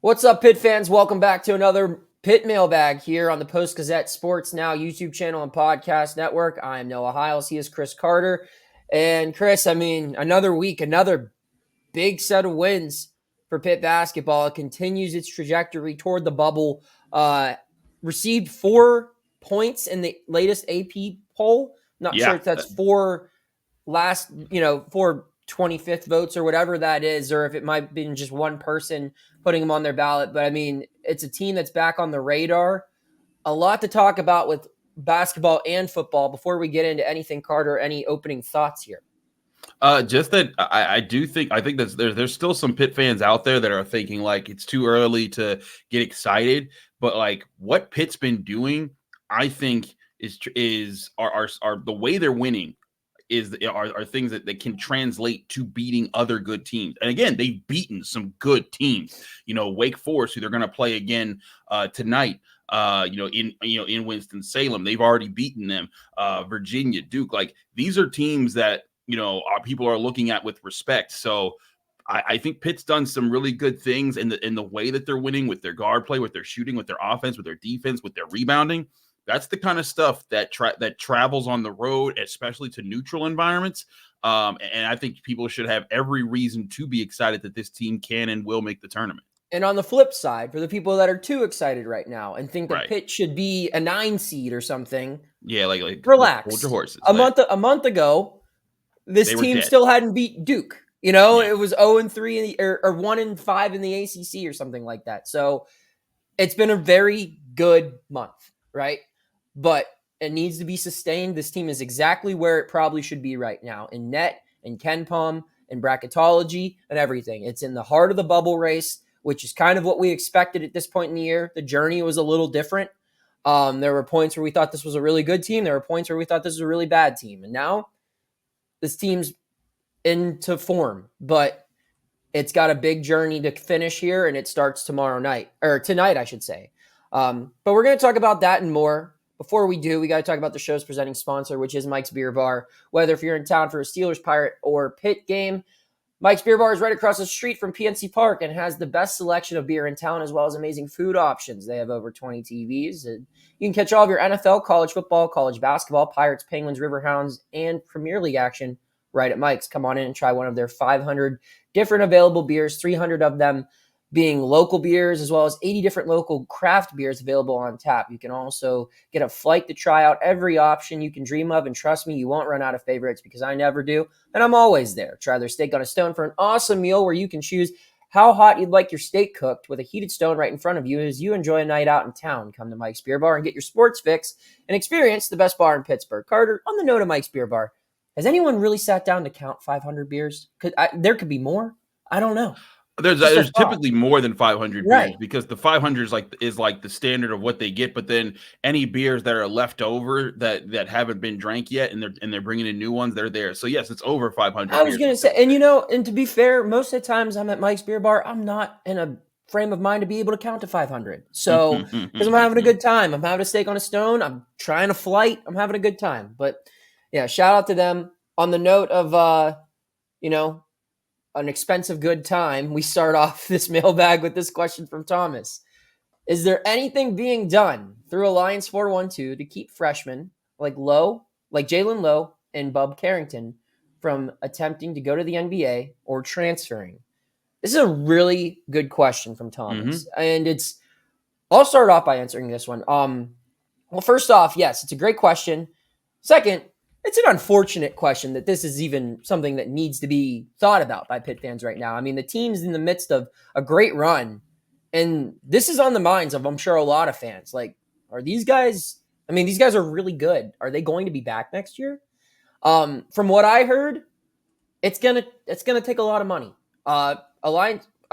What's up, Pitt fans? Welcome back to another Pitt mailbag here on the Post-Gazette Sports Now YouTube channel and podcast network. I am Noah Hiles. He is Chris Carter. And Chris, another week, another big set of wins for Pitt basketball. It continues its trajectory toward the bubble. Received 4 points in the latest AP poll. Not sure if that's four 25th votes or whatever that is, or if it might have been just one person putting them on their ballot. But it's a team that's back on the radar. A lot to talk about with basketball and football. Before we get into anything, Carter, any opening thoughts here? Just that I think that there's still some Pitt fans out there that are thinking like it's too early to get excited, but like what Pitt's been doing, I think are the way they're winning are things that can translate to beating other good teams. And again, they've beaten some good teams. Wake Forest, who they're going to play again tonight. In Winston-Salem, they've already beaten them. Virginia, Duke, like these are teams that people are looking at with respect. So I think Pitt's done some really good things in the way that they're winning, with their guard play, with their shooting, with their offense, with their defense, with their rebounding. That's the kind of stuff that travels on the road, especially to neutral environments. And I think people should have every reason to be excited that this team can and will make the tournament. And on the flip side, for the people that are too excited right now and think that Pitt should be a 9 seed or something, like relax. Hold your horses. A month ago, this team still hadn't beat Duke. It was 0-3 or 1-5 in the ACC or something like that. So it's been a very good month, right? But it needs to be sustained. This team is exactly where it probably should be right now, in net, in KenPom, in bracketology, and everything. It's in the heart of the bubble race, which is kind of what we expected at this point in the year. The journey was a little different. There were points where we thought this was a really good team. There were points where we thought this was a really bad team. And now this team's into form, but it's got a big journey to finish here, and it starts tonight, I should say. But we're going to talk about that and more. Before we do, we got to talk about the show's presenting sponsor, which is Mike's Beer Bar. Whether if you're in town for a Steelers, Pirate, or Pitt game, Mike's Beer Bar is right across the street from PNC Park and has the best selection of beer in town, as well as amazing food options. They have over 20 TVs. And you can catch all of your NFL, college football, college basketball, Pirates, Penguins, Riverhounds, and Premier League action right at Mike's. Come on in and try one of their 500 different available beers, 300 of them being local beers, as well as 80 different local craft beers available on tap. You can also get a flight to try out every option you can dream of, and trust me, you won't run out of favorites, because I never do, and I'm always there. Try their steak on a stone for an awesome meal where you can choose how hot you'd like your steak cooked, with a heated stone right in front of you as you enjoy a night out in town. Come to Mike's Beer Bar and get your sports fix and experience the best bar in Pittsburgh. Carter, on the note of Mike's Beer Bar, has anyone really sat down to count 500 beers? There could be more. I don't know. There's typically more than 500 beers, because the 500 is like the standard of what they get. But then any beers that are left over that haven't been drank yet, and they're bringing in new ones, they're there. So yes, it's over 500. I was going to say, and to be fair, most of the times I'm at Mike's Beer Bar, I'm not in a frame of mind to be able to count to 500. So because I'm having a good time, I'm having a steak on a stone, I'm trying a flight, I'm having a good time. But yeah, shout out to them. On the note of an expensive good time, we start off this mailbag with this question from Thomas. Is there anything being done through Alliance 412 to keep freshmen like Jaland Lowe and Bub Carrington from attempting to go to the NBA or transferring? This is a really good question from Thomas. And I'll start off by answering this one. Well, first off, yes, it's a great question. Second, it's an unfortunate question that this is even something that needs to be thought about by Pitt fans right now. The team's in the midst of a great run, and this is on the minds of, I'm sure, a lot of fans. Like, are these guys, these guys are really good. Are they going to be back next year? From what I heard, it's gonna take a lot of money.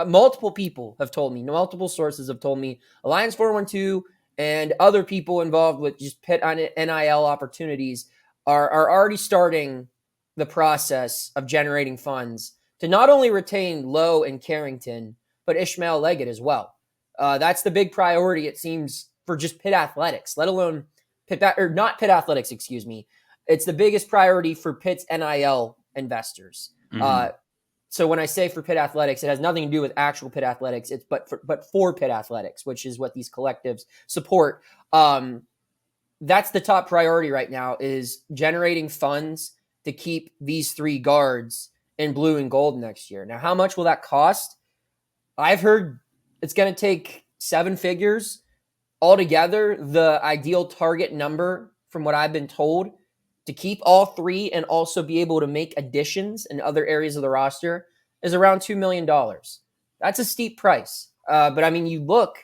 Multiple people have told me, multiple sources have told me, Alliance 412 and other people involved with just Pitt NIL opportunities are already starting the process of generating funds to not only retain Lowe and Carrington, but Ishmael Leggett as well. That's the big priority, it seems, for just Pitt athletics, let alone not Pitt athletics, excuse me. It's the biggest priority for Pitt's NIL investors. so when I say for Pitt Athletics, it has nothing to do with actual Pitt Athletics. It's but for Pitt Athletics, which is what these collectives support. That's the top priority right now, is generating funds to keep these 3 guards in blue and gold next year. Now, how much will that cost? I've heard it's going to take 7 figures altogether. The ideal target number, from what I've been told, to keep all 3 and also be able to make additions in other areas of the roster, is around $2 million. That's a steep price. But I mean, you look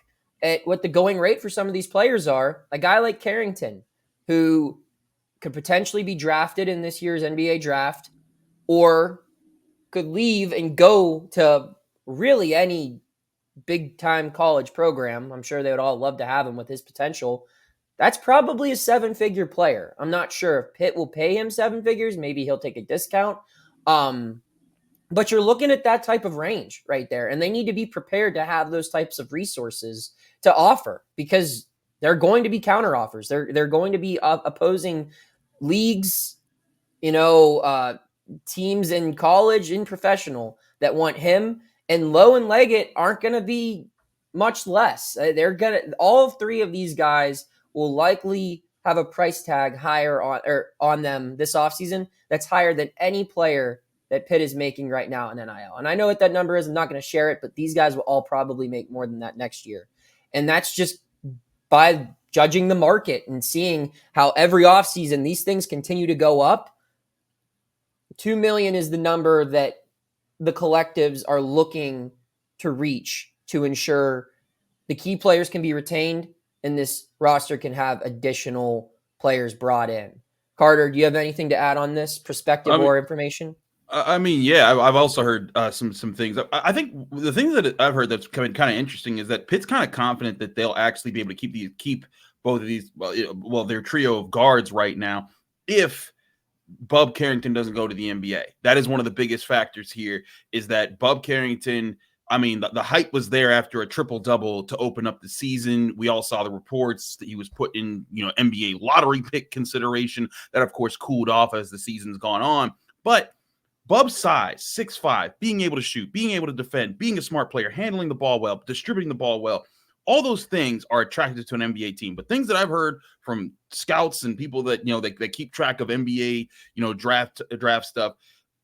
at what the going rate for some of these players are. A guy like Carrington, who could potentially be drafted in this year's NBA draft, or could leave and go to really any big-time college program. I'm sure they would all love to have him with his potential. That's probably a 7-figure player. I'm not sure if Pitt will pay him 7 figures. Maybe he'll take a discount. But you're looking at that type of range right there, and they need to be prepared to have those types of resources to offer, because they're going to be counteroffers. They're going to be opposing leagues, teams in college and professional that want him, and Lowe and Leggett aren't going to be much less. All 3 of these guys will likely have a price tag higher on them this offseason that's higher than any player that Pitt is making right now in NIL. And I know what that number is. I'm not going to share it, but these guys will all probably make more than that next year. And that's just by judging the market and seeing how every offseason these things continue to go up. 2 million is the number that the collectives are looking to reach to ensure the key players can be retained and this roster can have additional players brought in. Carter, do you have anything to add on this perspective or information? I mean, yeah, I've also heard some things. I think the thing that I've heard that's kind of interesting is that Pitt's kind of confident that they'll actually be able to keep both of these, their trio of guards right now, if Bub Carrington doesn't go to the NBA. That is one of the biggest factors here, is that Bub Carrington, I mean, the hype was there after a triple-double to open up the season. We all saw the reports that he was put in, NBA lottery pick consideration. That, of course, cooled off as the season's gone on. But Bub's size, 6'5", being able to shoot, being able to defend, being a smart player, handling the ball well, distributing the ball well, all those things are attractive to an NBA team. But things that I've heard from scouts and people that, that keep track of NBA, draft stuff,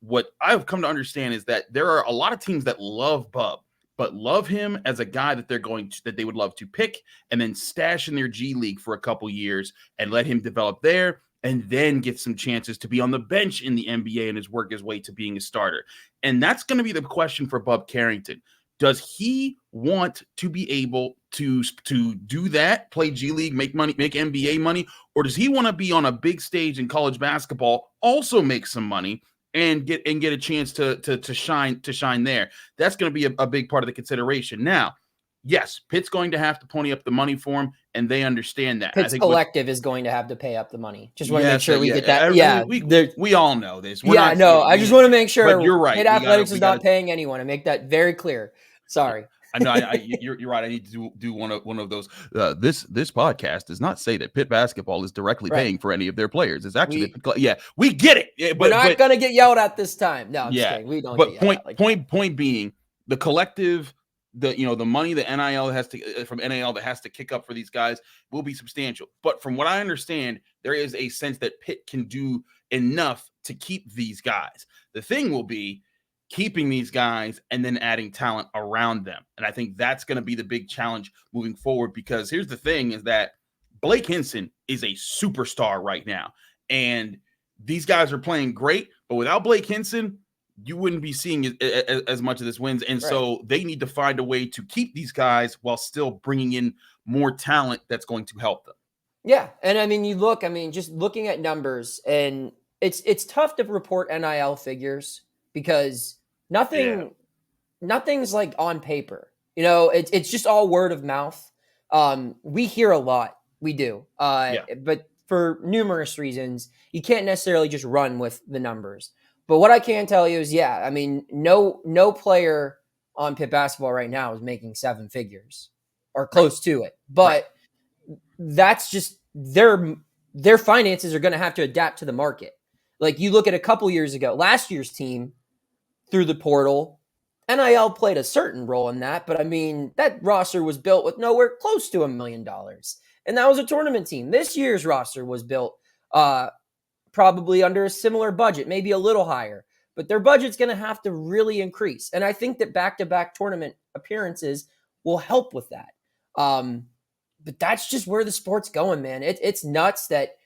what I've come to understand is that there are a lot of teams that love Bub, but love him as a guy that they would love to pick and then stash in their G League for a couple years and let him develop there, and then get some chances to be on the bench in the NBA and work his way to being a starter. And that's going to be the question for Bub Carrington. Does he want to be able to do that, play G League, make money, make NBA money, or does he want to be on a big stage in college basketball, also make some money and get a chance to shine there? That's going to be a big part of the consideration. Now, yes, Pitt's going to have to pony up the money for him, and they understand that. Pitt's collective is going to have to pay up the money. Just want to make sure we get that. We all know this. I just want to make sure. But you're right. Pitt Athletics is not paying anyone, and make that very clear. Sorry. I know. You're right. I need to do one of those. This podcast does not say that Pitt basketball is directly paying for any of their players. It's actually we get it. Yeah, we're not going to get yelled at this time. No, I'm just kidding. We don't. But point being, the collective, the money that NIL has to from NIL that has to kick up for these guys will be substantial. But from what I understand, there is a sense that Pitt can do enough to keep these guys. The thing will be keeping these guys and then adding talent around them. And I think that's going to be the big challenge moving forward, because here's the thing, is that Blake Hinson is a superstar right now. And these guys are playing great, but without Blake Hinson, you wouldn't be seeing as much of this wins. And so they need to find a way to keep these guys while still bringing in more talent that's going to help them. Yeah. And I mean, just looking at numbers, and it's tough to report NIL figures because nothing's like on paper, it's just all word of mouth. We hear a lot. We do. But for numerous reasons, you can't necessarily just run with the numbers. But what I can tell you is, no player on Pitt basketball right now is making 7 figures or close to it. But that's just their finances are going to have to adapt to the market. Like, you look at a couple years ago, last year's team, through the portal. NIL played a certain role in that, but I mean, that roster was built with nowhere close to $1 million. And that was a tournament team. This year's roster was built probably under a similar budget, maybe a little higher, but their budget's going to have to really increase. And I think that back-to-back tournament appearances will help with that. But that's just where the sport's going, man. It's nuts that,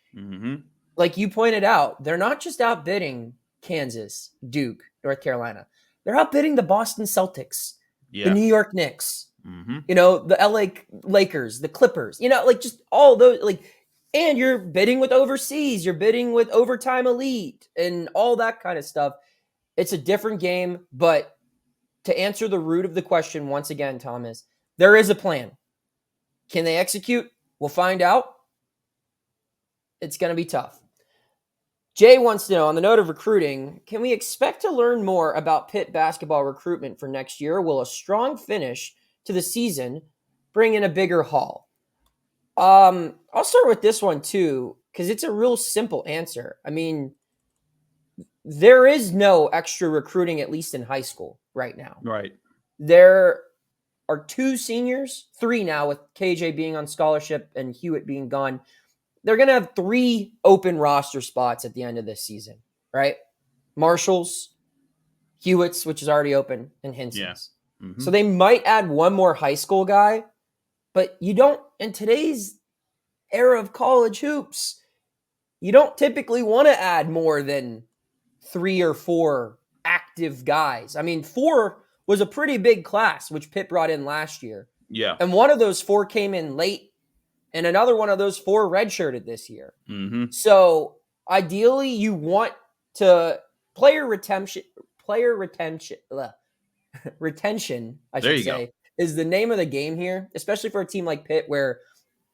like you pointed out, they're not just outbidding Kansas, Duke, North Carolina. They're outbidding the Boston Celtics, the New York Knicks, the LA Lakers, the Clippers, just all those, and you're bidding with overseas, you're bidding with overtime elite and all that kind of stuff. It's a different game, but to answer the root of the question once again, Thomas, there is a plan. Can they execute? We'll find out. It's going to be tough. Jay wants to know, on the note of recruiting, can we expect to learn more about Pitt basketball recruitment for next year? Will a strong finish to the season bring in a bigger haul? I'll start with this one too, because it's a real simple answer. I mean, there is no extra recruiting, at least in high school right now. Right. There are 2 seniors, 3 now, with KJ being on scholarship and Hewitt being gone. They're going to have 3 open roster spots at the end of this season, right? Marshall's, Hewitt's, which is already open, and Hinson's. Yeah. So they might add one more high school guy, but you don't, in today's era of college hoops, you don't typically want to add more than 3 or 4 active guys. I mean, 4 was a pretty big class, which Pitt brought in last year. Yeah. And one of those 4 came in late, and another one of those 4 redshirted this year. So ideally, you want to player retention, I should say, is the name of the game here, especially for a team like Pitt, where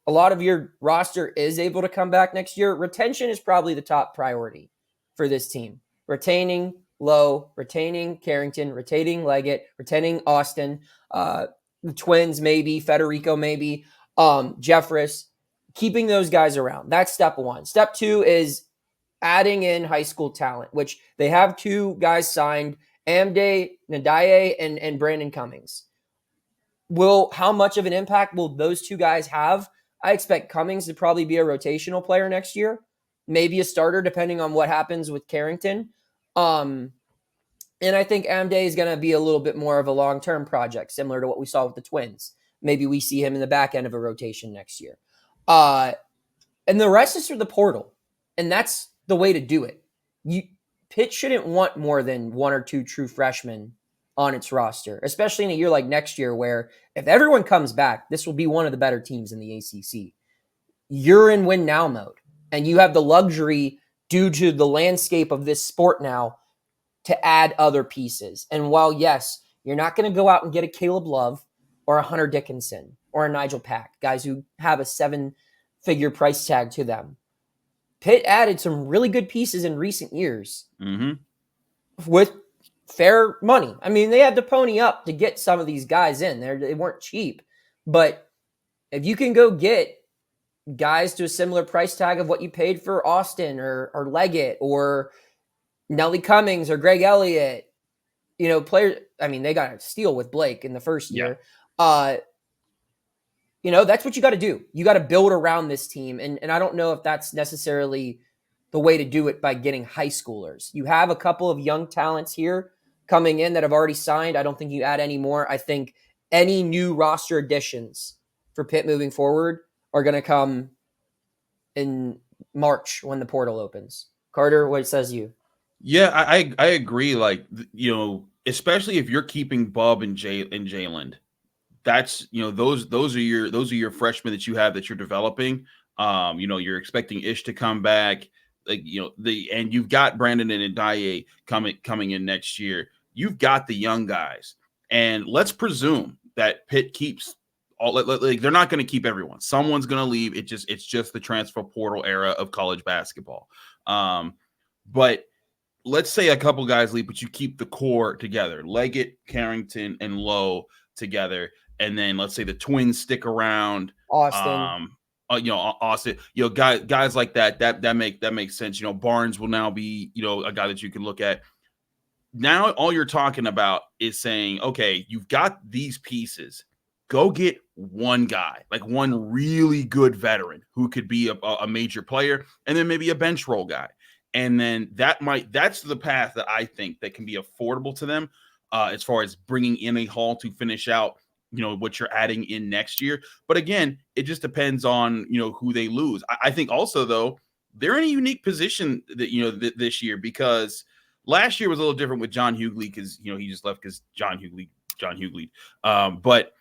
a lot of your roster is able to come back next year. Retention is probably the top priority for this team. Retaining Lowe, retaining Carrington, retaining Leggett, retaining Austin, the twins maybe, Federico maybe, Jeffress, keeping those guys around. That's step 1. Step 2 is adding in high school talent, which they have 2 guys signed, Amde Nadaye and Brandon Cummings. How much of an impact will those 2 guys have? I expect Cummings to probably be a rotational player next year, maybe a starter depending on what happens with Carrington. And I think Amde is going to be a little bit more of a long-term project, similar to what we saw with the Twins. Maybe we see him in the back end of a rotation next year. And the rest is through the portal. And that's the way to do it. Pitt shouldn't want more than 1 or 2 true freshmen on its roster, especially in a year like next year, where if everyone comes back, this will be one of the better teams in the ACC. You're in win now mode, and you have the luxury, due to the landscape of this sport now, to add other pieces. And while, yes, you're not going to go out and get a Caleb Love or a Hunter Dickinson or a Nigel Pack, guys who have a 7-figure price tag to them, Pitt added some really good pieces in recent years with fair money. I mean, they had to pony up to get some of these guys in there. They weren't cheap. But if you can go get guys to a similar price tag of what you paid for Austin or Leggett or Nelly Cummings or Greg Elliott, players, I mean, they got a steal with Blake in the first year. That's what you got to do. You got to build around this team. And I don't know if that's necessarily the way to do it by getting high schoolers. You have a couple of young talents here coming in that have already signed. I don't think you add any more. I think any new roster additions for Pitt moving forward are going to come in March when the portal opens. Carter, what says you? Yeah, I agree. Especially if you're keeping Bub and Jaland, that's those are your freshmen that you have that you're developing. You're expecting Ish to come back, and you've got Brandon and Ndiaye coming in next year. You've got the young guys, and let's presume that Pitt keeps all. They're not going to keep everyone. Someone's going to leave. It's just the transfer portal era of college basketball. But let's say a couple guys leave, but you keep the core together: Leggett, Carrington, and Lowe together. And then let's say the twins stick around. Austin. Austin, guys like that makes sense. Barnes will now be, a guy that you can look at. now all you're talking about is saying, okay, you've got these pieces. Go get one guy, like one really good veteran who could be a major player, and then maybe a bench role guy. And then that's the path that I think that can be affordable to them as far as bringing in a haul to finish out, what you're adding in next year. But again, it just depends on, who they lose. I think also, though, they're in a unique position that, this year, because last year was a little different with John Hughley because, he just left because John Hughley. But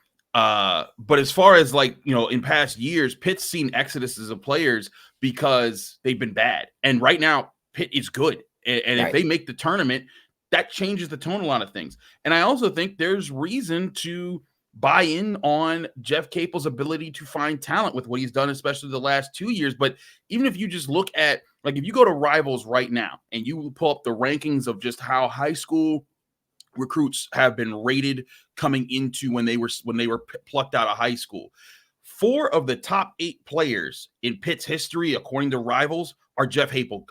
as far as in past years, Pitt's seen exoduses of players because they've been bad. And right now, Pitt is good. And Right. if they make the tournament, that changes the tone of a lot of things. And I also think there's reason to buy in on Jeff Capel's ability to find talent with what he's done, especially the last 2 years. But even if you just look at, if you go to Rivals right now and you pull up the rankings of just how high school recruits have been rated coming into when they were plucked out of high school, 4 of the top 8 players in Pitt's history, according to Rivals, are Jeff Capel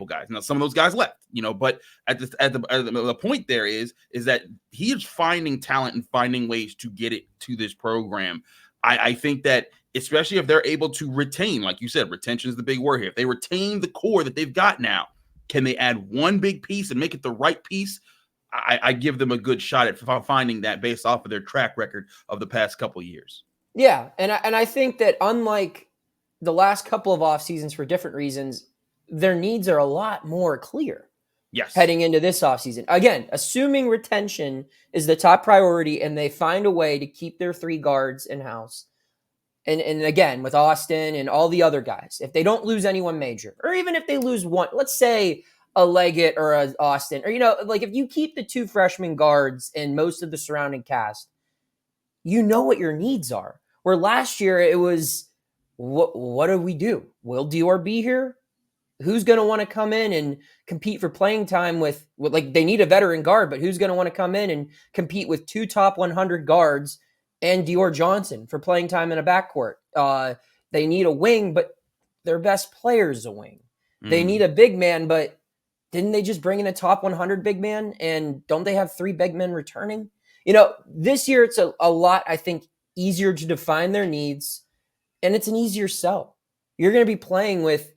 guys. Now, some of those guys left, but at the point there is that he is finding talent and finding ways to get it to this program. I think that especially if they're able to retain, like you said, retention is the big word here. If they retain the core that they've got now, can they add one big piece and make it the right piece? I give them a good shot at finding that based off of their track record of the past couple of years. Yeah, and I think that unlike the last couple of off seasons for different reasons, their needs are a lot more clear. Yes. Heading into this offseason. Again, assuming retention is the top priority and they find a way to keep their 3 guards in-house. And again, with Austin and all the other guys, if they don't lose anyone major, or even if they lose one, let's say a Leggett or a Austin, or, if you keep the 2 freshman guards and most of the surrounding cast, what your needs are. Where last year it was, what do we do? Will Dior be here? Who's going to want to come in and compete for playing time with they need a veteran guard, but who's going to want to come in and compete with 2 top 100 guards and Dior Johnson for playing time in a backcourt? They need a wing, but their best player is a wing. They need a big man, but didn't they just bring in a top 100 big man? And don't they have 3 big men returning? This year it's a lot, I think, easier to define their needs, and it's an easier sell. You're going to be playing with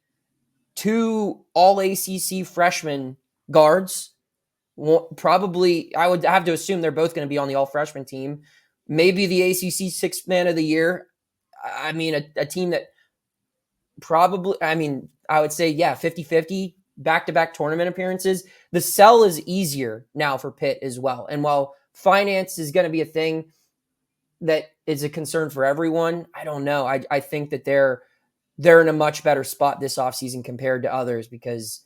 2 all ACC freshman guards. Probably, I would have to assume they're both going to be on the all freshman team. Maybe the ACC 6th man of the year. I mean, a team that probably, I would say, 50-50, back-to-back tournament appearances. The sell is easier now for Pitt as well. And while finance is going to be a thing that is a concern for everyone, I don't know. I think that they're in a much better spot this offseason compared to others because,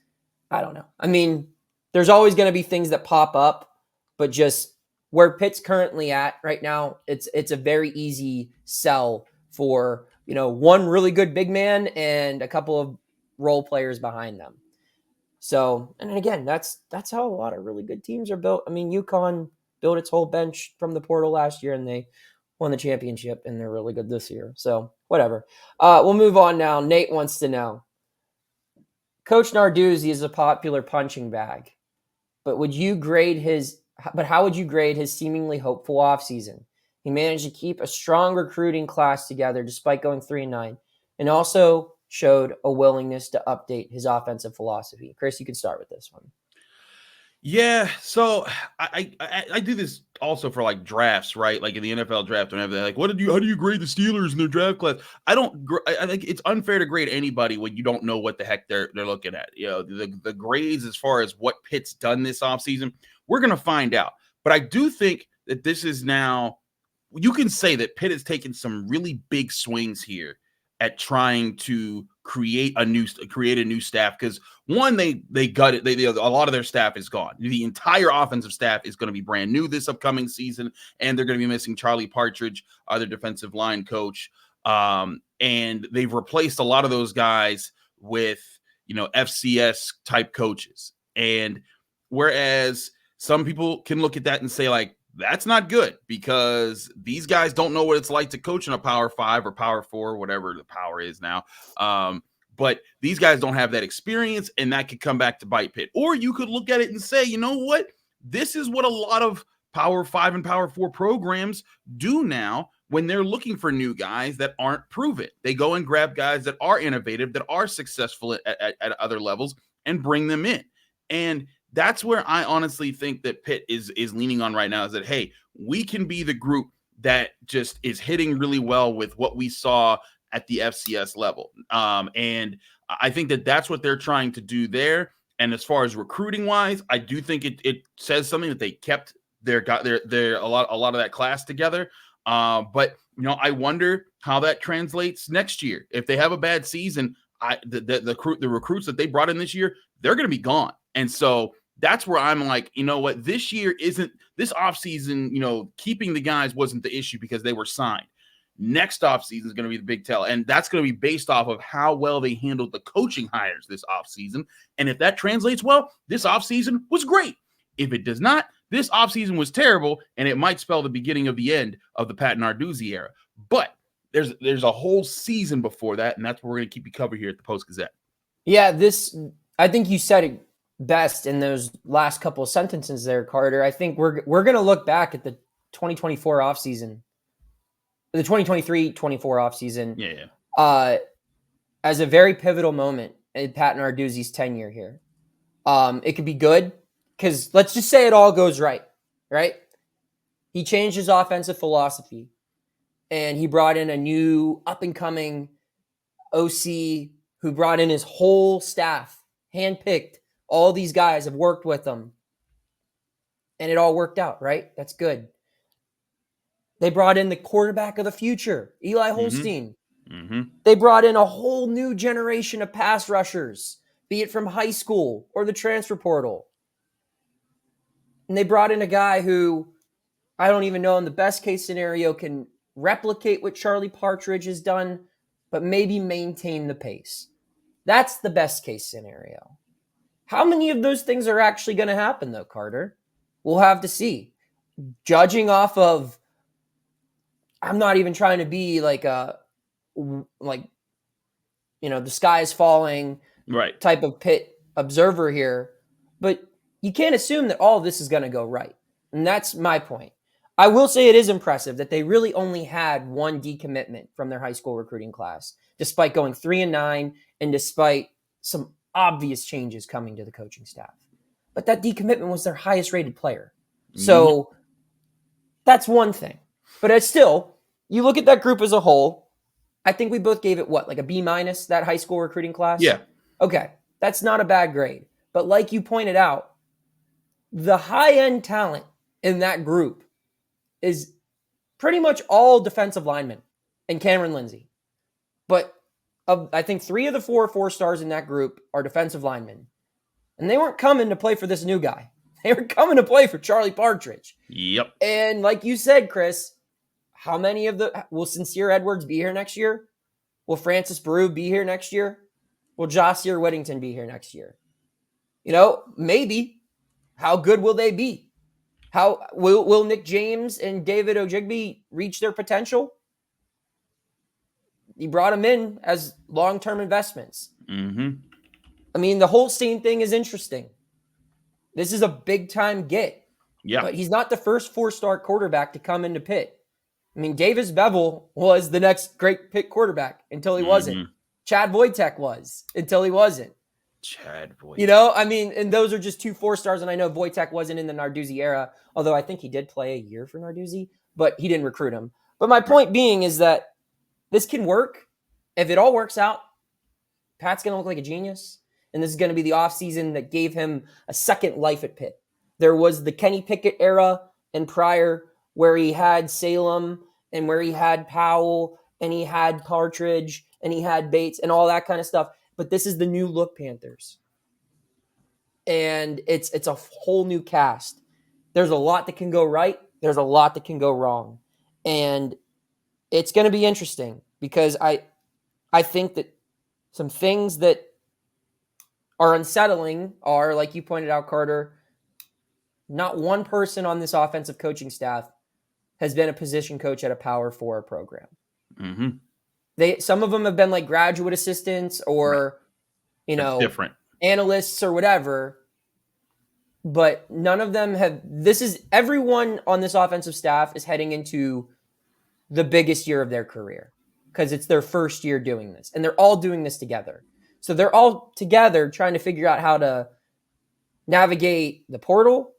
I don't know. There's always going to be things that pop up, but just where Pitt's currently at right now, it's a very easy sell for, one really good big man and a couple of role players behind them. So, and again, that's how a lot of really good teams are built. UConn built its whole bench from the portal last year and they won the championship and they're really good this year. So whatever. We'll move on now. Nate wants to know, Coach Narduzzi is a popular punching bag, but how would you grade his seemingly hopeful offseason? He managed to keep a strong recruiting class together despite going 3-9 and also showed a willingness to update his offensive philosophy. Chris, you can start with this one. Yeah, so I do this also for drafts, right? Like in the NFL draft and everything. How do you grade the Steelers in their draft class? I think it's unfair to grade anybody when you don't know what the heck they're looking at. The grades as far as what Pitt's done this offseason, we're gonna find out. But I do think that this is now, you can say that Pitt has taken some really big swings here at trying to create a new staff, because one, they got it. A lot of their staff is gone. The entire offensive staff is going to be brand new this upcoming season, and they're going to be missing Charlie Partridge, their defensive line coach. And they've replaced a lot of those guys with FCS type coaches. And whereas some people can look at that and say that's not good because these guys don't know what it's like to coach in a Power 5 or Power 4, whatever the power is now. But these guys don't have that experience, and that could come back to bite Pitt. Or you could look at it and say, you know what? this is what a lot of Power 5 and Power 4 programs do now when they're looking for new guys that aren't proven. They go and grab guys that are innovative, that are successful at other levels, and bring them in. And that's where I honestly think that Pitt is leaning on right now, is that, hey, we can be the group that just is hitting really well with what we saw at the FCS level. And I think that that's what they're trying to do there. And as far as recruiting wise, I do think it says something that they kept their a lot of that class together. But I wonder how that translates next year. If they have a bad season, the recruits that they brought in this year, they're going to be gone. And so that's where I'm like, what, this year isn't this offseason, keeping the guys wasn't the issue because they were signed. Next offseason is going to be the big tell. And that's going to be based off of how well they handled the coaching hires this offseason. And if that translates well, this offseason was great. If it does not, this offseason was terrible, and it might spell the beginning of the end of the Pat Narduzzi era. But there's a whole season before that, and that's what we're going to keep you covered here at the Post-Gazette. Yeah, I think you said it best in those last couple of sentences there, Carter. I think we're going to look back at the 2024 offseason, the 2023-24 offseason, as a very pivotal moment in Pat Narduzzi's tenure here. It could be good because let's just say it all goes right? He changed his offensive philosophy, and he brought in a new up-and-coming OC who brought in his whole staff, handpicked. All these guys have worked with him, and it all worked out, right? That's good. They brought in the quarterback of the future, Eli Holstein. Mm-hmm. They brought in a whole new generation of pass rushers, be it from high school or the transfer portal. And they brought in a guy who I don't even know in the best case scenario can replicate what Charlie Partridge has done, but maybe maintain the pace. That's the best case scenario. How many of those things are actually going to happen, though, Carter? We'll have to see. Judging off of, I'm not even trying to be the sky is falling type of Pitt observer here, but you can't assume that all of this is going to go right. And that's my point. I will say it is impressive that they really only had one decommitment from their high school recruiting class, despite going 3-9 and despite some obvious changes coming to the coaching staff. But that decommitment was their highest rated player. So that's one thing. But it's still, you look at that group as a whole, I think we both gave it like a B-, that high school recruiting class? Yeah. Okay. That's not a bad grade. But like you pointed out, the high-end talent in that group is pretty much all defensive linemen and Cameron Lindsay. But I think 3 of the 4 stars in that group are defensive linemen. And they weren't coming to play for this new guy. They were coming to play for Charlie Partridge. Yep. And like you said, Chris, how many will Sincere Edwards be here next year? Will Francis Baru be here next year? Will Josier Whittington be here next year? Maybe. How good will they be? How will Nick James and David Ojigbe reach their potential? He brought them in as long-term investments. Mm-hmm. I mean, the Holstein thing is interesting. This is a big-time get. Yeah. But he's not the first 4-star quarterback to come into Pitt. I mean, Davis Bevel was the next great Pitt quarterback until he wasn't. Chad Wojtek was until he wasn't. Chad Wojtek. And those are just 2 4-stars, and I know Wojtek wasn't in the Narduzzi era, although I think he did play a year for Narduzzi, but he didn't recruit him. But my point being is that this can work. If it all works out, Pat's going to look like a genius, and this is going to be the offseason that gave him a second life at Pitt. There was the Kenny Pickett era and prior where he had Salem and where he had Powell and he had Partridge and he had Bates and all that kind of stuff. But this is the new look Panthers. And it's a whole new cast. There's a lot that can go right. There's a lot that can go wrong. And it's going to be interesting because I think that some things that are unsettling are, like you pointed out, Carter, not one person on this offensive coaching staff has been a position coach at a Power 4 program. Mm-hmm. Some of them have been like graduate assistants or, different analysts or whatever. but none of them have. Everyone on this offensive staff is heading into the biggest year of their career because it's their first year doing this, and they're all doing this together. So they're all together trying to figure out how to navigate the portal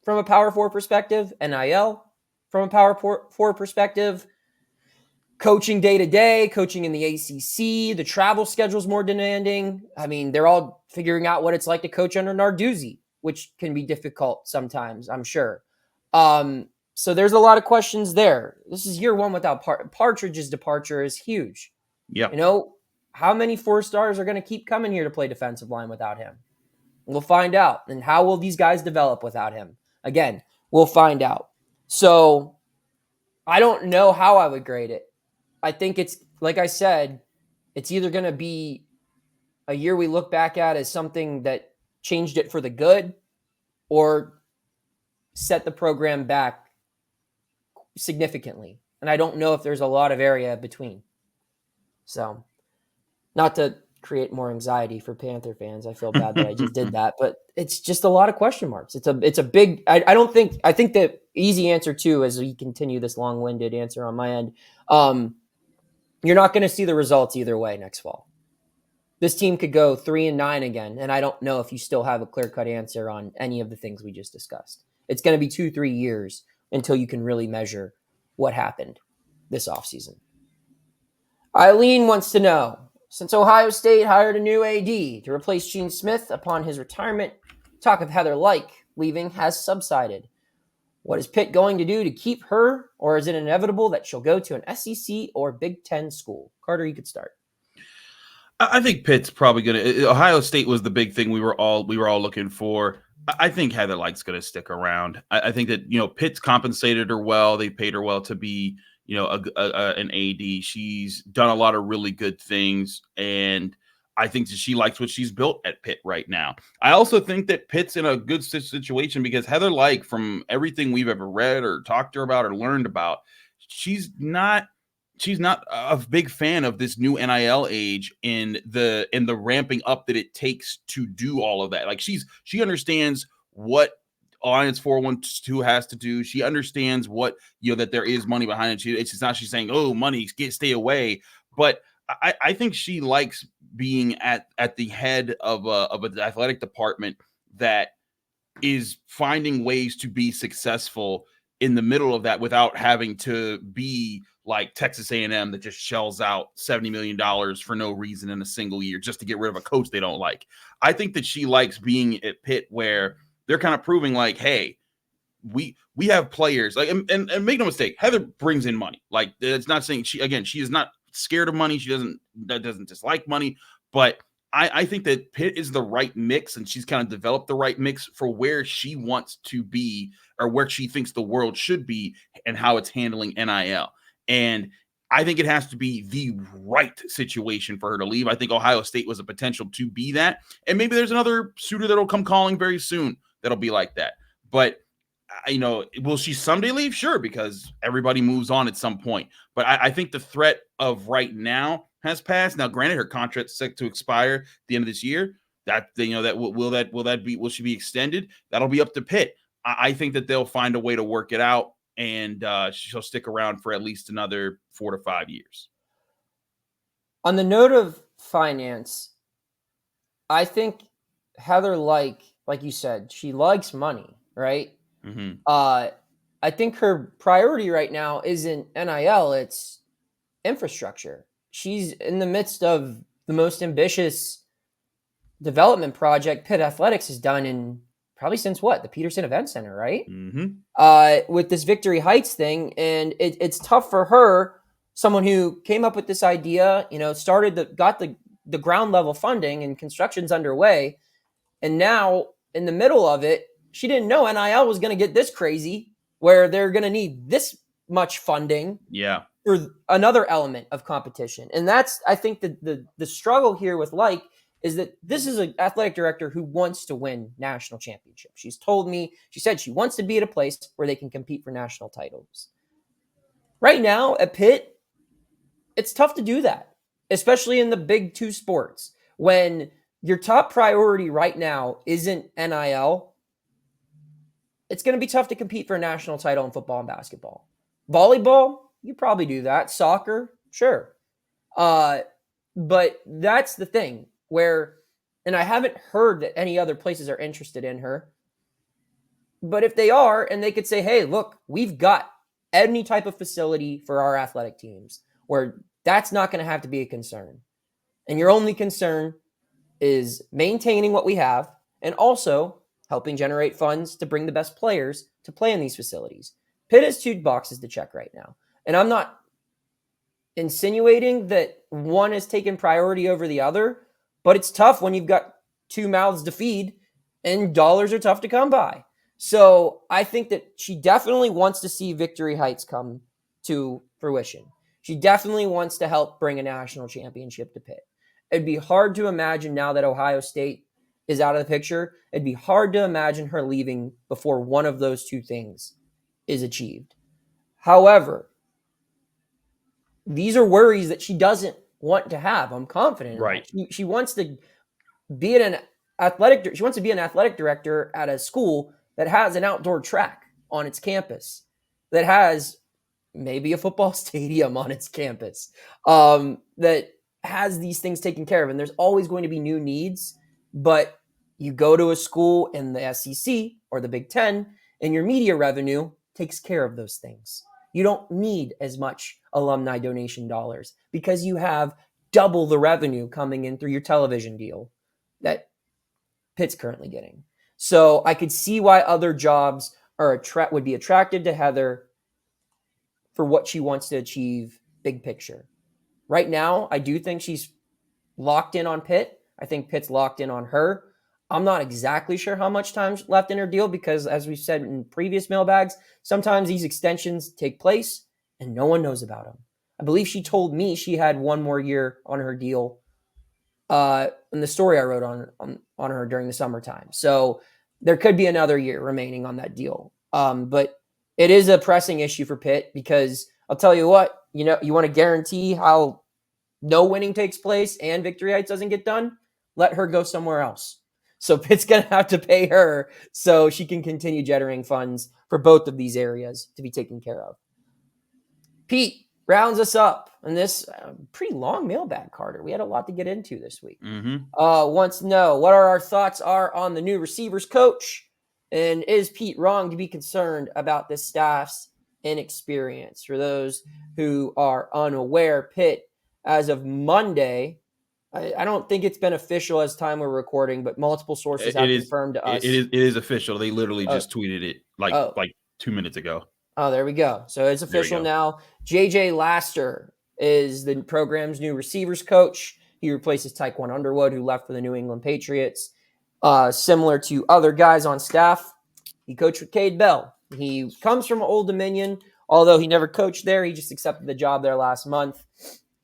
from a Power 4 perspective, NIL from a Power 4 perspective, coaching day to day, coaching in the ACC. The travel schedule is more demanding. I mean, they're all figuring out what it's like to coach under Narduzzi, which can be difficult sometimes, I'm sure. So there's a lot of questions there. This is year one without Partridge's departure is huge. Yeah. You know, how many 4-stars are going to keep coming here to play defensive line without him? We'll find out. And how will these guys develop without him? Again, we'll find out. So I don't know how I would grade it. I think it's, like I said, it's either going to be a year we look back at as something that changed it for the good or set the program back significantly. And I don't know if there's a lot of area between. So not to create more anxiety for Panther fans. I feel bad that I just did that, but it's just a lot of question marks. It's a big, I think the easy answer too, as we continue this long-winded answer on my end, you're not going to see the results either way next fall. This team could go 3-9 again, and I don't know if you still have a clear-cut answer on any of the things we just discussed. It's going to be 2-3 years until you can really measure what happened this offseason. Eileen wants to know, since Ohio State hired a new AD to replace Gene Smith upon his retirement, talk of Heather Lyke leaving has subsided. What is Pitt going to do to keep her, or is it inevitable that she'll go to an SEC or Big Ten school? Carter, you could start. I think Pitt's probably going to. Ohio State was the big thing we were all looking for. I think Heather Lyke's going to stick around. I think that Pitt's compensated her well. They paid her well to be an AD. She's done a lot of really good things, and I think that she likes what she's built at Pitt right now. I also think that Pitt's in a good situation because Heather Lyke, from everything we've ever read or talked to her about or learned about, she's not a big fan of this new NIL age in the ramping up that it takes to do all of that. Like she understands what Alliance 412 has to do. She understands what, that there is money behind it. It's just not she's saying, oh, money, stay away. But I think she likes being at the head of an athletic department that is finding ways to be successful in the middle of that without having to be like Texas A&M that just shells out $70 million for no reason in a single year just to get rid of a coach they don't like. I think that she likes being at Pitt where they're kind of proving like, hey, we have players like, and make no mistake, Heather brings in money. Like, it's not saying she is not scared of money. She doesn't dislike money, but I think that Pitt is the right mix, and she's kind of developed the right mix for where she wants to be or where she thinks the world should be and how it's handling NIL. And I think it has to be the right situation for her to leave. I think Ohio State was a potential to be that. And maybe there's another suitor that'll come calling very soon that'll be like that. But, will she someday leave? Sure, because everybody moves on at some point. But I think the threat of right now has passed. Now, granted, her contract's set to expire at the end of this year. Will she be extended? That'll be up to Pitt. I think that they'll find a way to work it out, and she'll stick around for at least another 4 to 5 years. On the note of finance, I think Heather Lyke, like you said, she likes money, right? Mm-hmm. I think her priority right now isn't NIL, it's infrastructure. She's in the midst of the most ambitious development project Pitt Athletics has done in probably since the Peterson Event Center, right? Mm-hmm. With this Victory Heights thing. And it's tough for her, someone who came up with this idea, got the ground level funding and construction's underway. And now in the middle of it, she didn't know NIL was going to get this crazy where they're going to need this much funding. Yeah. For another element of competition. And that's, I think, the struggle here with Lyke is that this is an athletic director who wants to win national championships. She said she wants to be at a place where they can compete for national titles. Right now at Pitt, it's tough to do that, especially in the big two sports. When your top priority right now isn't NIL, it's going to be tough to compete for a national title in football and basketball. Volleyball, you probably do that. Soccer, sure. But that's the thing where, and I haven't heard that any other places are interested in her. But if they are, and they could say, hey, look, we've got any type of facility for our athletic teams where that's not going to have to be a concern. And your only concern is maintaining what we have and also helping generate funds to bring the best players to play in these facilities. Pitt has 2 boxes to check right now. And I'm not insinuating that one is taking priority over the other, but it's tough when you've got 2 mouths to feed and dollars are tough to come by. So I think that she definitely wants to see Victory Heights come to fruition. She definitely wants to help bring a national championship to Pitt. It'd be hard to imagine now that Ohio State is out of the picture. It'd be hard to imagine her leaving before one of those 2 things is achieved. However, these are worries that she doesn't want to have. I'm confident. Right. She wants to be an athletic. She wants to be an athletic director at a school that has an outdoor track on its campus, that has maybe a football stadium on its campus, that has these things taken care of. And there's always going to be new needs, but you go to a school in the SEC or the Big Ten, and your media revenue takes care of those things. You don't need as much alumni donation dollars because you have double the revenue coming in through your television deal that Pitt's currently getting. So I could see why other jobs would be attracted to Heather for what she wants to achieve big picture. Right now, I do think she's locked in on Pitt. I think Pitt's locked in on her. I'm not exactly sure how much time's left in her deal because, as we've said in previous mailbags, sometimes these extensions take place and no one knows about them. I believe she told me she had 1 more year on her deal in the story I wrote on her during the summertime. So there could be another year remaining on that deal. But it is a pressing issue for Pitt because I'll tell you what, you want to guarantee how no winning takes place and Victory Heights doesn't get done, let her go somewhere else. So Pitt's going to have to pay her so she can continue generating funds for both of these areas to be taken care of. Pete rounds us up in this pretty long mailbag, Carter. We had a lot to get into this week. Wants to know what our thoughts are on the new receivers coach, and is Pete wrong to be concerned about this staff's inexperience? For those who are unaware, Pitt, as of Monday, I don't think it's been official as time we're recording, but multiple sources have confirmed to us. It is official. They literally just tweeted it like 2 minutes ago. Oh, there we go. So it's official now. JJ Laster is the program's new receivers coach. He replaces Tyquan Underwood, who left for the New England Patriots. Similar to other guys on staff, he coached with Kade Bell. He comes from Old Dominion, although he never coached there. He just accepted the job there last month.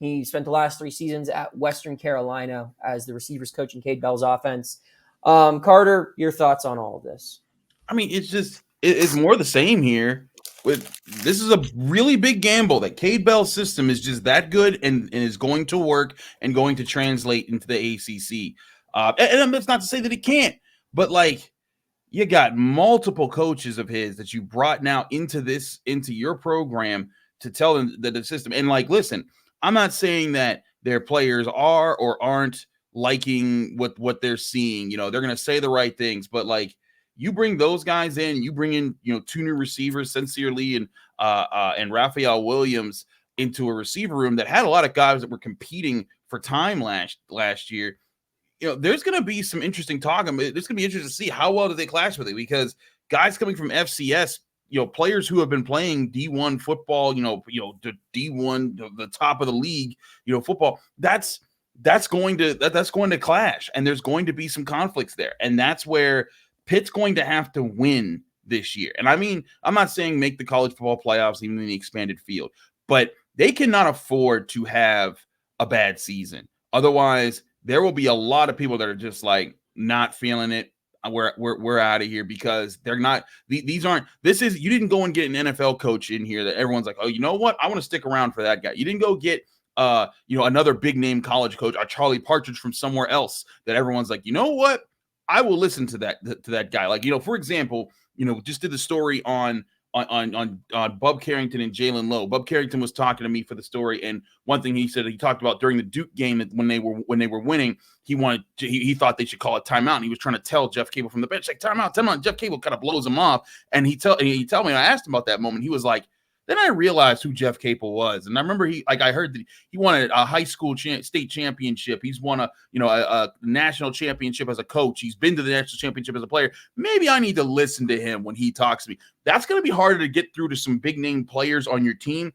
He spent the last 3 seasons at Western Carolina as the receivers coach in Kade Bell's offense. Carter, your thoughts on all of this? I mean, it's more the same here. This is a really big gamble that Kade Bell's system is just that good and is going to work and going to translate into the ACC. And that's not to say that it can't, but like you got multiple coaches of his that you brought now into your program to tell them that the system. And like, listen, I'm not saying that their players are or aren't liking what they're seeing. They're going to say the right things, but like you bring those guys in, you bring in, 2 new receivers, Sincere Lee and Raphael Williams into a receiver room that had a lot of guys that were competing for time last year. There's going to be some interesting talk. It's going to be interesting to see how well do they clash with it, because guys coming from FCS, players who have been playing D1 football, the D1, the top of the league, football, that's going to clash, and there's going to be some conflicts there. And that's where Pitt's going to have to win this year. And I mean, I'm not saying make the college football playoffs, even in the expanded field, but they cannot afford to have a bad season. Otherwise, there will be a lot of people that are just like not feeling it. We're out of here, because they're not. You didn't go and get an NFL coach in here that everyone's like, oh, you know what? I want to stick around for that guy. You didn't go get another big name college coach, a Charlie Partridge from somewhere else that everyone's like, you know what? I will listen to that guy. Like, for example, just did the story on Bub Carrington and Jaland Lowe. Bub Carrington was talking to me for the story, and one thing he said he talked about during the Duke game that when they were winning, he thought they should call a timeout. And he was trying to tell Jeff Capel from the bench, like, timeout. Jeff Capel kind of blows him off, and he told me, and I asked him about that moment. He was like, then I realized who Jeff Capel was, and I remember I heard that he won a high school state championship. He's won a national championship as a coach. He's been to the national championship as a player. Maybe I need to listen to him when he talks to me. That's going to be harder to get through to some big name players on your team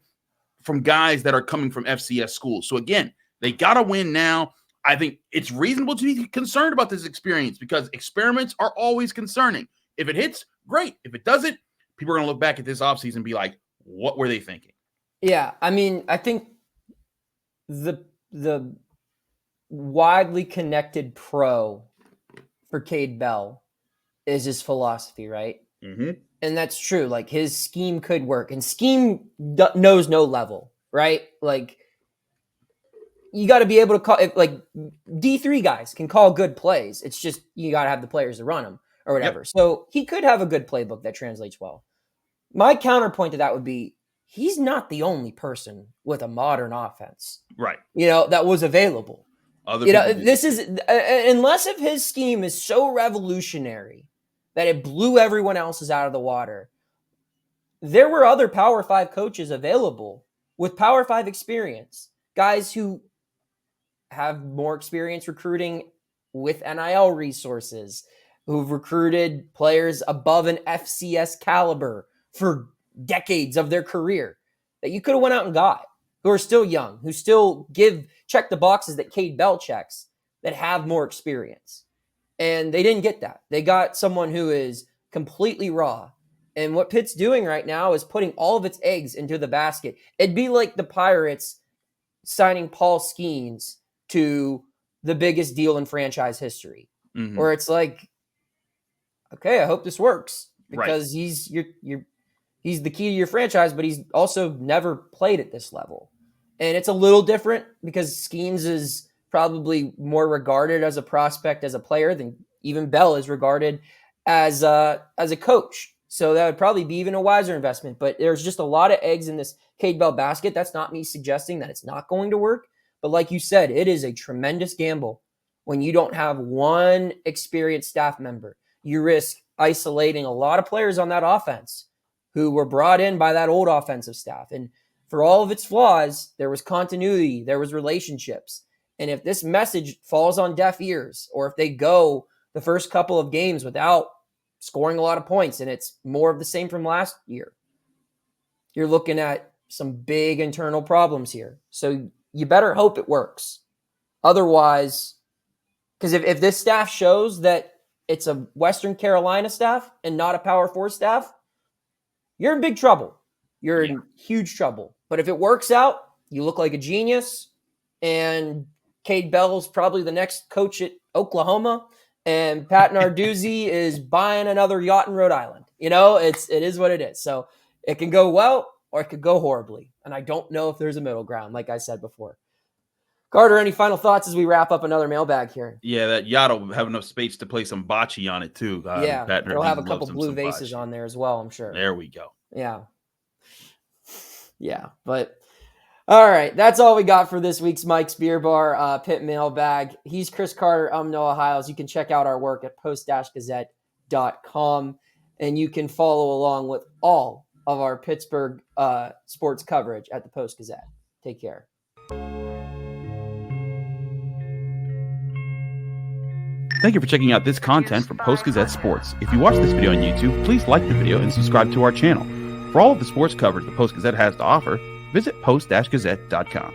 from guys that are coming from FCS schools. So again, they got to win now. I think it's reasonable to be concerned about this experience because experiments are always concerning. If it hits, great. If it doesn't, people are going to look back at this offseason and be like, what were they thinking? Yeah, I mean, I think the widely connected pro for Kade Bell is his philosophy, right? Mm-hmm. And that's true. Like, his scheme could work, and scheme knows no level, right? Like, you got to be able to call it. Like, D3 guys can call good plays. It's just you got to have the players to run them or whatever. Yep. So he could have a good playbook that translates well. My counterpoint to that would be he's not the only person with a modern offense, right? That was available. This is unless if his scheme is so revolutionary that it blew everyone else's out of the water. There were other Power 5 coaches available with Power 5 experience, guys who have more experience recruiting with NIL resources, who've recruited players above an FCS caliber for decades of their career that you could have went out and got, who are still young, who still check the boxes that Kade Bell checks, that have more experience. And they didn't get that. They got someone who is completely raw. And what Pitt's doing right now is putting all of its eggs into the basket. It'd be like the Pirates signing Paul Skeens to the biggest deal in franchise history, where it's like, okay, I hope this works because he's the key to your franchise, but he's also never played at this level. And it's a little different because Skeens is probably more regarded as a prospect, as a player, than even Bell is regarded as a coach. So that would probably be even a wiser investment. But there's just a lot of eggs in this Kade Bell basket. That's not me suggesting that it's not going to work. But like you said, it is a tremendous gamble when you don't have one experienced staff member. You risk isolating a lot of players on that offense who were brought in by that old offensive staff. And for all of its flaws, there was continuity, there was relationships. And if this message falls on deaf ears, or if they go the first couple of games without scoring a lot of points, and it's more of the same from last year, you're looking at some big internal problems here. So you better hope it works. Otherwise, because if this staff shows that it's a Western Carolina staff and not a Power 4 staff, you're in big trouble. You're in huge trouble. But if it works out, you look like a genius, and Kade Bell's probably the next coach at Oklahoma, and Pat Narduzzi is buying another yacht in Rhode Island. It is what it is. So it can go well or it could go horribly. And I don't know if there's a middle ground, like I said before. Carter, any final thoughts as we wrap up another mailbag here? Yeah, that yacht will have enough space to play some bocce on it too. It'll have a couple blue vases on there as well, I'm sure. There we go. Yeah, but all right, that's all we got for this week's Mike's Beer Bar Pitt mailbag. He's Chris Carter. I'm Noah Hiles. You can check out our work at post-gazette.com, and you can follow along with all of our Pittsburgh sports coverage at the Post-Gazette. Take care. Thank you for checking out this content from Post-Gazette Sports. If you watch this video on YouTube, please like the video and subscribe to our channel. For all of the sports coverage the Post-Gazette has to offer, visit post-gazette.com.